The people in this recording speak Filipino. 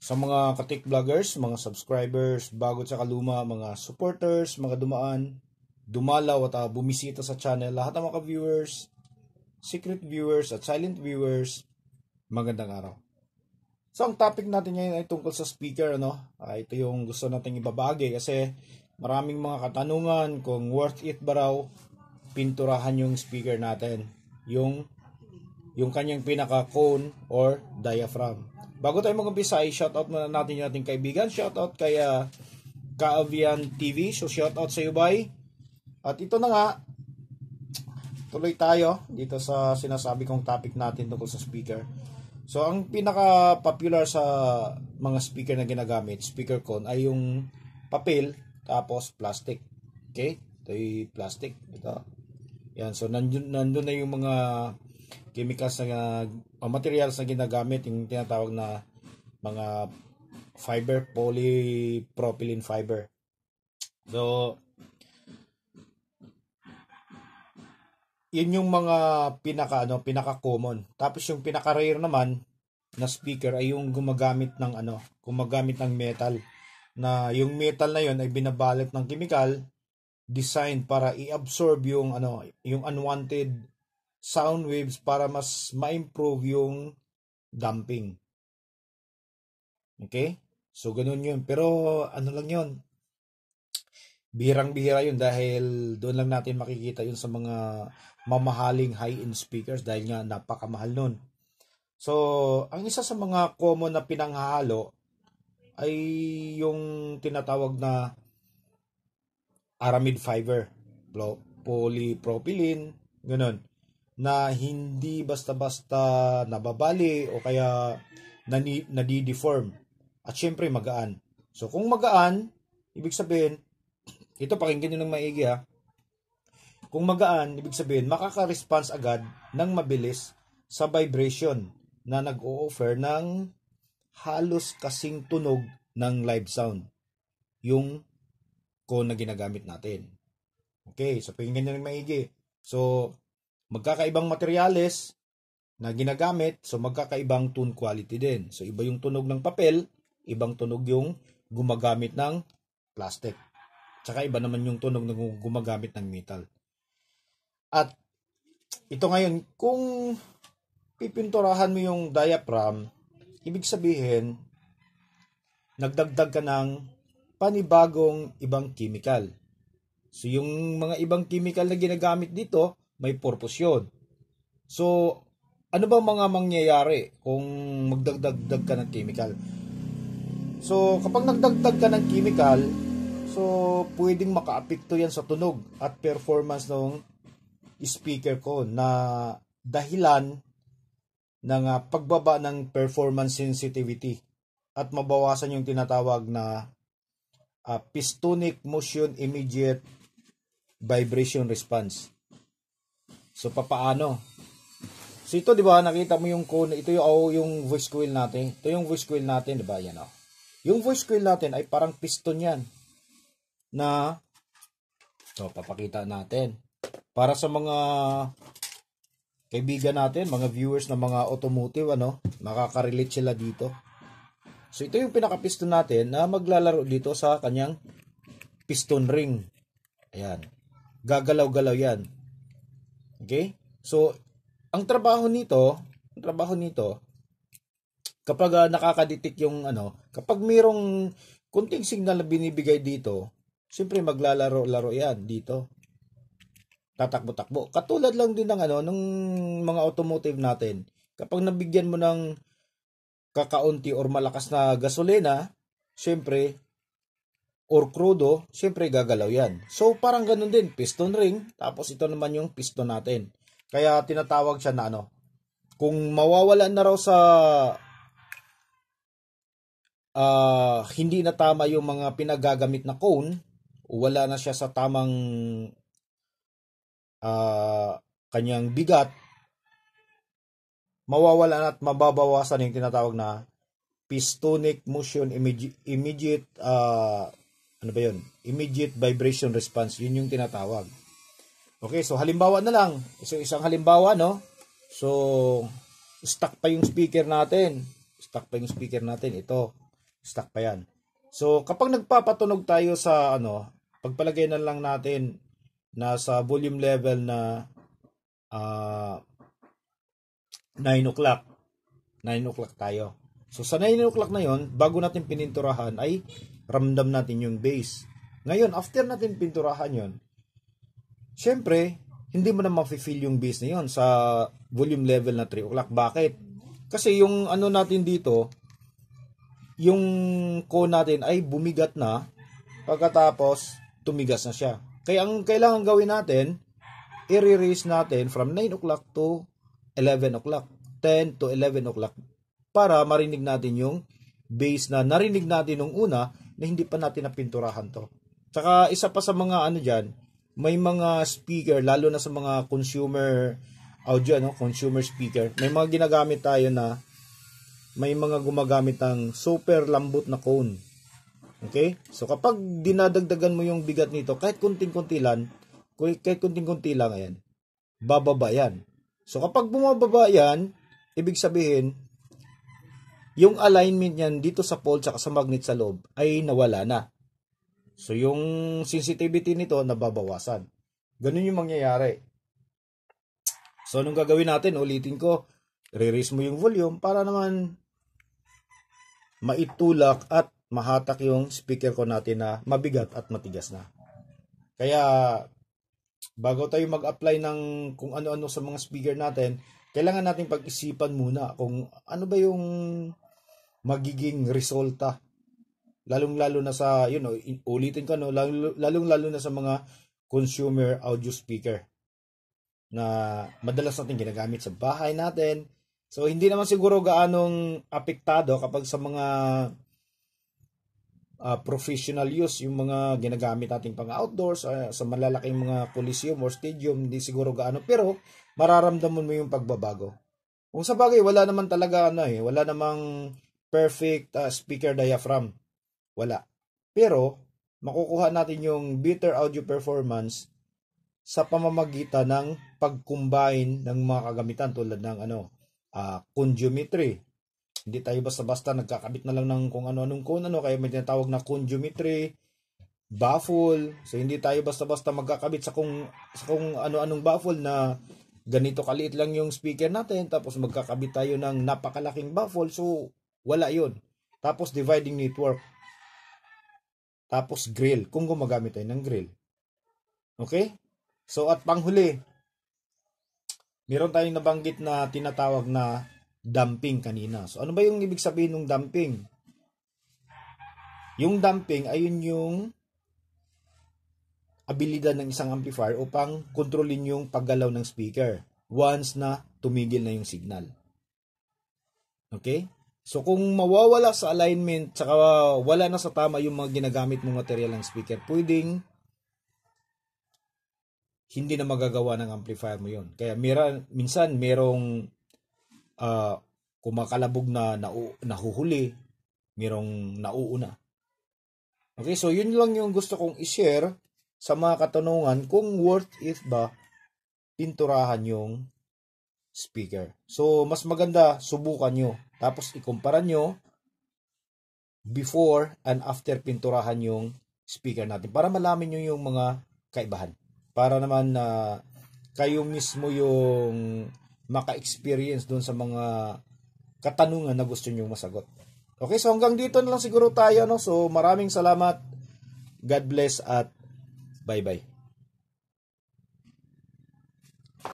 Sa mga katik vloggers, mga subscribers, bago sa kaluma, mga supporters, mga dumalaw at bumisita sa channel, lahat ng mga viewers, secret viewers at silent viewers, magandang araw. So ang topic natin ngayon ay tungkol sa speaker, ito yung gusto nating ibabagi kasi maraming mga katanungan kung worth it ba raw pinturahan yung speaker natin, yung kanyang pinaka-cone or diaphragm. Bago tayo mag-umpisa ay shoutout muna natin yung ating kaibigan. Shoutout kay Kaavian TV. So shoutout sa iyo, bye. At ito na nga, tuloy tayo dito sa sinasabi kong topic natin tungkol sa speaker. So ang pinaka-popular sa mga speaker na ginagamit, speaker cone, ay yung papel tapos plastic. Okay? Ito yung plastic. Ito. Yan. So nandun na yung mga chemicals na materials na ginagamit, yung tinatawag na mga fiber, polypropylene fiber. So yun yung mga pinaka common. Tapos yung pinaka rare naman na speaker ay yung gumagamit ng metal, na yung metal na yun ay binabalot ng chemical design para i-absorb yung unwanted sound waves para mas ma-improve yung damping. Okay? So, ganun yun. Pero, lang yun. Bihirang-bihira yun dahil doon lang natin makikita yun sa mga mamahaling high-end speakers dahil nga napakamahal nun. So, ang isa sa mga common na pinanghalo ay yung tinatawag na aramid fiber, polypropylene, ganun, na hindi basta-basta nababali o kaya nadi-deform. At syempre magaan. So kung magaan, ibig sabihin, ito pakinggan nyo ng maigi ha. Kung magaan, ibig sabihin, makaka-response agad ng mabilis sa vibration na nag-o-offer ng halos kasing tunog ng live sound, yung cone na ginagamit natin. Okay, so pakinggan nyo ng maigi. So, magkakaibang materyales na ginagamit, so magkakaibang tone quality din. So iba yung tunog ng papel, ibang tunog yung gumagamit ng plastic. Tsaka iba naman yung tunog ng gumagamit ng metal. At ito ngayon, kung pipinturahan mo yung diaphragm, ibig sabihin, nagdagdag ka ng panibagong ibang chemical. So yung mga ibang chemical na ginagamit dito, may purpose yun. So, ano ba mga mangyayari kung magdagdag ka ng chemical? So, kapag nagdagdag ka ng chemical, so, pwedeng makaapekto yan sa tunog at performance ng speaker ko na dahilan ng pagbaba ng performance sensitivity at mabawasan yung tinatawag na pistonic motion immediate vibration response. So, papaano? So, ito, di ba, nakita mo yung cone, ito yung voice coil natin. Ito yung voice coil natin, di ba, yan, Yung voice coil natin ay parang piston yan na, papakita natin. Para sa mga kaibigan natin, mga viewers na mga automotive, makaka-relate sila dito. So, ito yung pinaka-piston natin na maglalaro dito sa kanyang piston ring. Ayan. Gagalaw-galaw yan. Okay? So, ang trabaho nito, kapag nakakadetect yung kapag mayroong kunting signal na binibigay dito, siyempre maglalaro-laro yan dito. Tatakbo-takbo. Katulad lang din ng ng mga automotive natin. Kapag nabigyan mo ng kakaunti or malakas na gasolina, siyempre, or crudo, siyempre gagalaw yan. So, parang ganun din, piston ring, tapos ito naman yung piston natin. Kaya tinatawag siya na kung mawawala na raw sa hindi na tama yung mga pinagagamit na cone, wala na siya sa tamang kanyang bigat, mawawala at mababawasan yung tinatawag na pistonic motion immediate immediate vibration response. Yun yung tinatawag. Okay, so halimbawa na lang. So isang halimbawa, So stuck pa yung speaker natin. Ito. stock pa yan. So kapag nagpapatunog tayo sa pagpalagay na lang natin na sa volume level na 9 o'clock. 9 o'clock tayo. So sa 9 o'clock na yon, bago natin pininturahan ay ramdam natin yung bass. Ngayon, after natin pinturahan yon, syempre, hindi mo na mafe-feel yung bass na yon sa volume level na 3 o'clock. Bakit? Kasi yung natin dito, yung cone natin ay bumigat na, pagkatapos tumigas na siya. Kaya ang kailangan gawin natin, i-raise natin from 9 o'clock to 11 o'clock, 10 to 11 o'clock, para marinig natin yung bass na narinig natin nung una na hindi pa natin napinturahan to. Tsaka isa pa sa mga dyan, may mga speaker, lalo na sa mga consumer audio, consumer speaker, may mga ginagamit tayo na may mga gumagamit ng super lambot na cone. Okay? So kapag dinadagdagan mo yung bigat nito, kahit kunting-kunti lang, ayan, bababa yan. So kapag bumababa yan, ibig sabihin, yung alignment niyan dito sa pole at sa magnet sa loob ay nawala na. So yung sensitivity nito nababawasan. Ganun yung mangyayari. So anong gagawin natin? Ulitin ko, re-raise mo yung volume para naman maitulak at mahatak yung speaker ko natin na mabigat at matigas na. Kaya bago tayo mag-apply ng kung ano-ano sa mga speaker natin, kailangan natin pag-isipan muna kung ano ba yung magiging resulta. Lalong-lalo na sa, ulitin ko, lalong-lalo na sa mga consumer audio speaker na madalas natin ginagamit sa bahay natin. So, hindi naman siguro gaanong apektado kapag sa mga professional use, yung mga ginagamit natin pang outdoors, sa malalaking mga coliseum or stadium, hindi siguro gaano. Pero, mararamdaman mo yung pagbabago. Kung sa bagay, wala naman talaga wala namang perfect speaker diaphragm. Wala. Pero, makukuha natin yung better audio performance sa pamamagitan ng pag-combine ng mga kagamitan tulad ng congeometry. Hindi tayo basta-basta nagkakabit na lang ng kung ano-anong kaya may tinatawag na congeometry, baffle. So hindi tayo basta-basta magkakabit sa kung ano-anong baffle na ganito kaliit lang yung speaker natin, tapos magkakabit tayo ng napakalaking baffle. So wala 'yon. Tapos dividing network. Tapos grill, kung gumagamit tayo ng grill. Okay? So at panghuli, meron tayong nabanggit na tinatawag na damping kanina. So ano ba yung ibig sabihin ng damping? Yung damping ayun yung abilidad ng isang amplifier upang kontrolin yung paggalaw ng speaker once na tumigil na yung signal. Okay? So kung mawawala sa alignment saka wala na sa tama yung mga ginagamit mong material ng speaker, pwedeng hindi na magagawa ng amplifier mo yun. Kaya minsan merong kumakalabog na nahuhuli, merong nauuna. Okay, so yun lang yung gusto kong i-share sa mga katanungan kung worth it ba pinturahan yung speaker. So mas maganda subukan nyo. Tapos ikumpara nyo before and after pinturahan yung speaker natin para malaman nyo yung mga kaibahan. Para naman na kayo mismo yung maka-experience doon sa mga katanungan na gusto nyo masagot. Okay, so hanggang dito na lang siguro tayo. So maraming salamat. God bless at bye-bye.